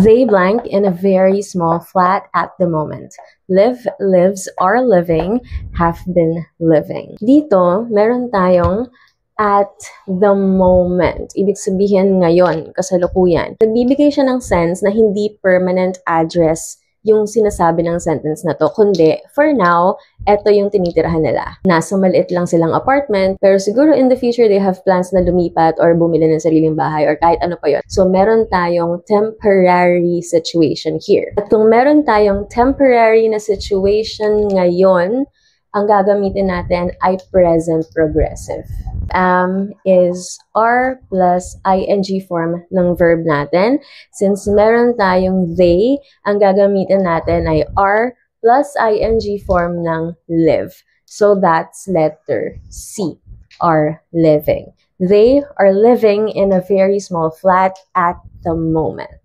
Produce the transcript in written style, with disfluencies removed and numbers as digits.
They blank in a very small flat at the moment. Live, lives, are living, have been living. Dito, meron tayong at the moment. Ibig sabihin ngayon, kasalukuyan. Nagbibigay siya ng sense na hindi permanent address yung sinasabi ng sentence na to, kundi for now, eto yung tinitirahan nila. Nasa maliit lang silang apartment, pero siguro in the future they have plans na lumipat or bumili ng sariling bahay or kahit ano pa yun. So meron tayong temporary situation here. At kung meron tayong temporary na situation ngayon, ang gagamitin natin ay present progressive. Is are plus ing form ng verb natin. Since meron tayong they, ang gagamitin natin ay are plus ing form ng live. So that's letter C, are living. They are living in a very small flat at the moment.